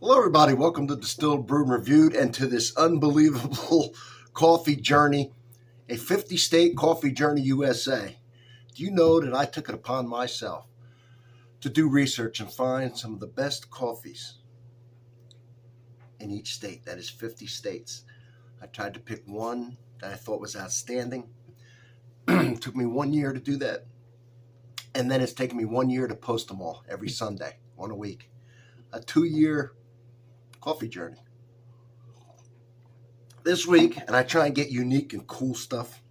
Hello, everybody. Welcome to Distilled, Brewed, and Reviewed, and to this unbelievable coffee journey, a 50-state coffee journey USA. Do you know that I took it upon myself to do research and find some of the best coffees in each state? That is 50 states. I tried to pick one that I thought was outstanding. It took me 1 year to do that. And then it's taken me 1 year to post them all every Sunday, one a week. A 2-year coffee journey. This week, and I try and get unique and cool stuff.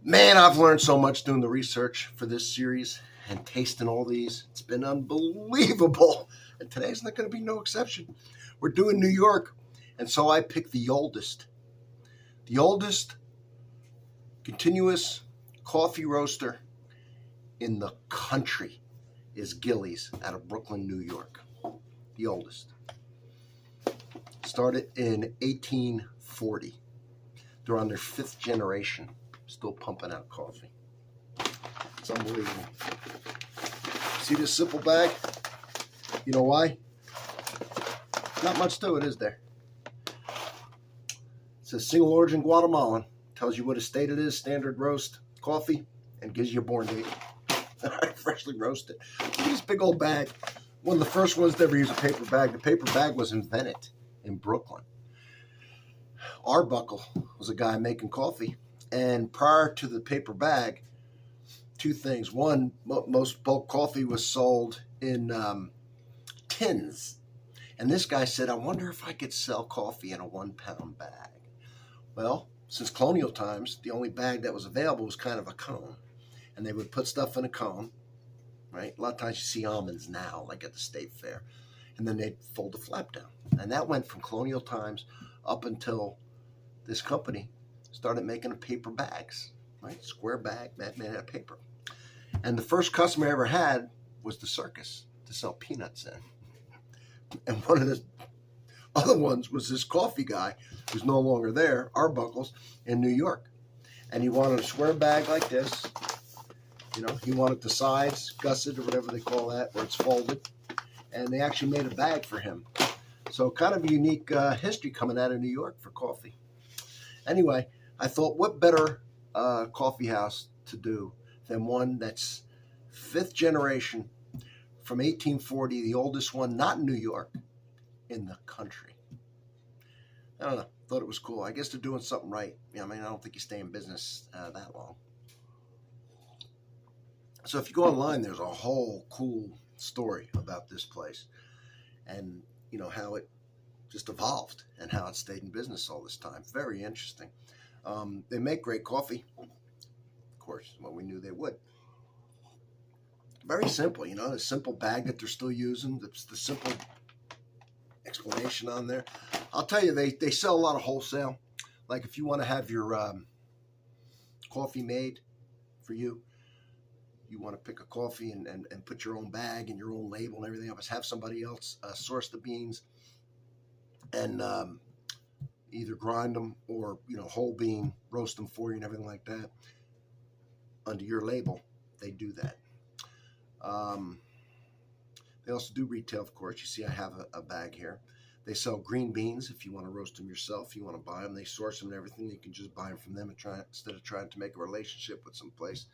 Man, I've learned so much doing the research for this series and tasting all these. It's been unbelievable. And today's not going to be no exception. We're doing New York, and so I picked the oldest. The oldest continuous coffee roaster in the country is Gillies out of Brooklyn, New York. The oldest. Started in 1840. They're on their 5th generation, still pumping out coffee. It's unbelievable. See this simple bag? You know why? Not much to it, is there? It says single origin Guatemalan. Tells you what estate it is, standard roast coffee, and gives you a born date. Freshly roasted. Look at this big old bag. One of the first ones to ever use a paper bag. The paper bag was invented in Brooklyn. Arbuckle was a guy making coffee, and prior to the paper bag, two things. One, most bulk coffee was sold in tins, and this guy said, I wonder if I could sell coffee in a 1-pound bag. Well, since colonial times, the only bag that was available was kind of a cone, and they would put stuff in a cone, right? A lot of times you see almonds now, like at the state fair, and then they'd fold the flap down. And that went from colonial times up until this company started making paper bags, right? Square bag made out of paper. And the first customer I ever had was the circus to sell peanuts in. And one of the other ones was this coffee guy who's no longer there, Arbuckles, in New York. And he wanted a square bag like this. You know, he wanted the sides gusset or whatever they call that, where it's folded. And they actually made a bag for him. So kind of a unique history coming out of New York for coffee. Anyway, I thought, what better coffee house to do than one that's 5th generation from 1840, the oldest one, not in New York, in the country. I don't know. Thought it was cool. I guess they're doing something right. I mean, I don't think you stay in business that long. So if you go online, there's a whole cool story about this place and, you know, how it just evolved and how it stayed in business all this time. Very interesting. They make great coffee, of course, well, we knew they would. Very simple, you know, the simple bag that they're still using, the simple explanation on there. I'll tell you, they sell a lot of wholesale. Like if you want to have your coffee made for you, you want to pick a coffee and put your own bag and your own label and everything else, have somebody else source the beans and either grind them or, you know, whole bean, roast them for you and everything like that under your label. They do that. They also do retail, of course. You see I have a bag here. They sell green beans if you want to roast them yourself. You want to buy them. They source them and everything. You can just buy them from them and instead of trying to make a relationship with some place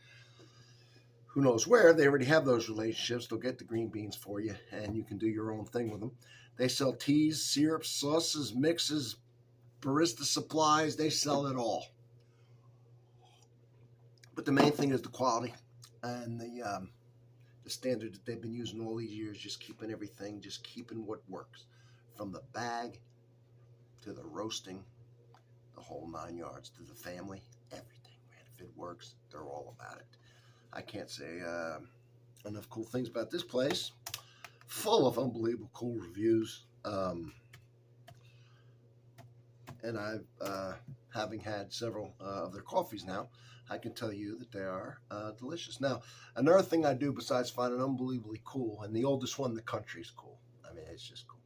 who knows where. They already have those relationships. They'll get the green beans for you, and you can do your own thing with them. They sell teas, syrups, sauces, mixes, barista supplies. They sell it all. But the main thing is the quality and the standard that they've been using all these years, just keeping everything, just keeping what works. From the bag to the roasting, the whole 9 yards, to the family, everything, man. If it works, they're all about it. I can't say enough cool things about this place. Full of unbelievable cool reviews. And I've, having had several of their coffees now, I can tell you that they are delicious. Now, another thing I do besides finding unbelievably cool, and the oldest one in the country is cool. I mean, it's just cool.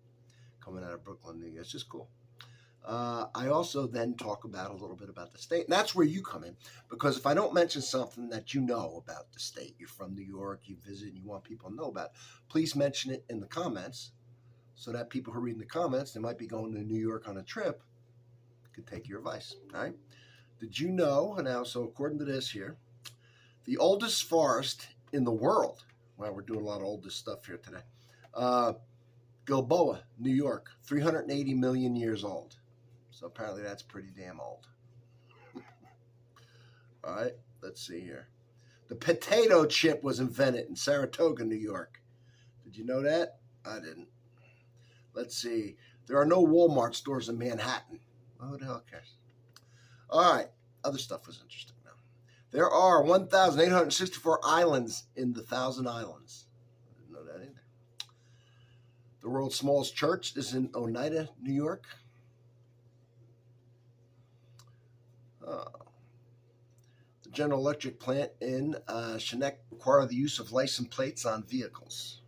Coming out of Brooklyn, New York, it's just cool. I also then talk about a little bit about the state. And that's where you come in. Because if I don't mention something that you know about the state, you're from New York, you visit, and you want people to know about it, please mention it in the comments so that people who are reading the comments, they might be going to New York on a trip, could take your advice. All right. Did you know, now, so according to this here, the oldest forest in the world, well, we're doing a lot of oldest stuff here today, Gilboa, New York, 380 million years old. So apparently that's pretty damn old. All right, let's see here. The potato chip was invented in Saratoga, New York. Did you know that? I didn't. Let's see. There are no Walmart stores in Manhattan. Well, who the hell cares? All right, other stuff was interesting now. There are 1,864 islands in the 1,000 Islands. I didn't know that either. The world's smallest church is in Oneida, New York. The General Electric plant in Chenek require the use of license plates on vehicles.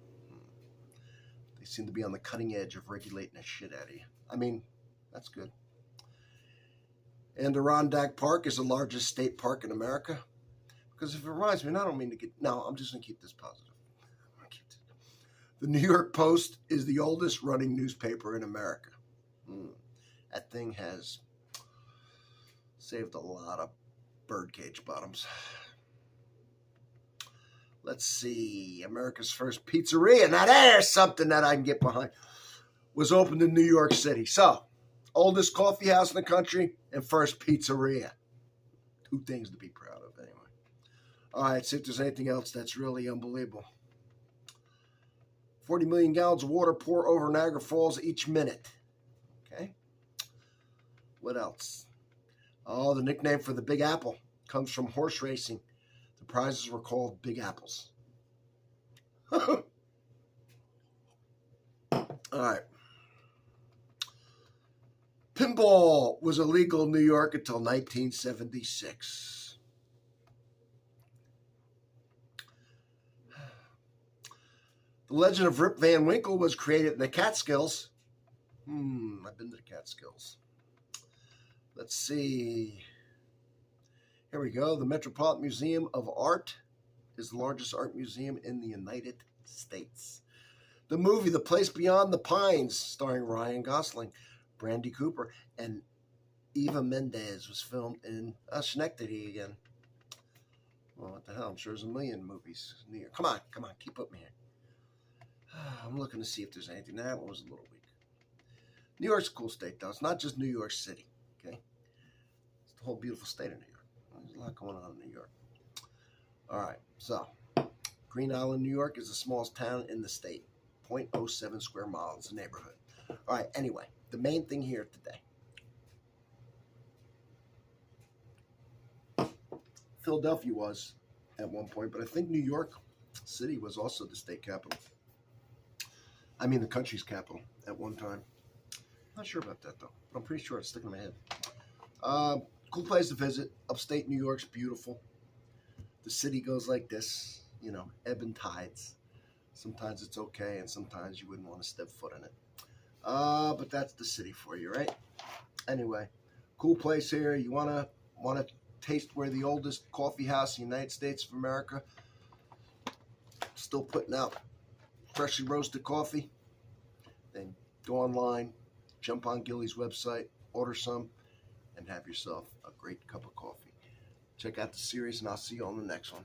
They seem to be on the cutting edge of regulating the shit out of you. I mean, that's good. Adirondack Park is the largest state park in America. Because if it reminds me, and I don't mean to get... No, I'm just going to keep this positive. The New York Post is the oldest running newspaper in America. That thing has saved a lot of birdcage bottoms. Let's see. America's first pizzeria. Now there's something that I can get behind. Was opened in New York City. So, oldest coffee house in the country and first pizzeria. Two things to be proud of anyway. All right, see if there's anything else that's really unbelievable. 40 million gallons of water pour over Niagara Falls each minute. Okay. What else? Oh, the nickname for the Big Apple comes from horse racing. The prizes were called Big Apples. All right. Pinball was illegal in New York until 1976. The Legend of Rip Van Winkle was created in the Catskills. I've been to the Catskills. Let's see. Here we go. The Metropolitan Museum of Art is the largest art museum in the United States. The movie The Place Beyond the Pines, starring Ryan Gosling, Brandy Cooper, and Eva Mendes, was filmed in Schenectady again. Well, what the hell? I'm sure there's a million movies in New York. Come on, keep up me here. I'm looking to see if there's anything. That one was a little weak. New York's a cool state, though. It's not just New York City, okay? It's the whole beautiful state of New York. There's a lot going on in New York. All right, so Green Island, New York is the smallest town in the state. 0.07 square miles, a neighborhood. All right, anyway, the main thing here today. Philadelphia was at one point, but I think New York City was also the state capital. I mean, the country's capital at one time. Not sure about that, though. But I'm pretty sure it's sticking in my head. Cool place to visit. Upstate New York's beautiful. The city goes like this, ebb and tides. Sometimes it's okay, and sometimes you wouldn't want to step foot in it. But that's the city for you, right? Anyway, cool place here. You want to taste where the oldest coffee house in the United States of America still putting out freshly roasted coffee, then go online, jump on Gillie's website, order some, and have yourself a great cup of coffee. Check out the series, and I'll see you on the next one.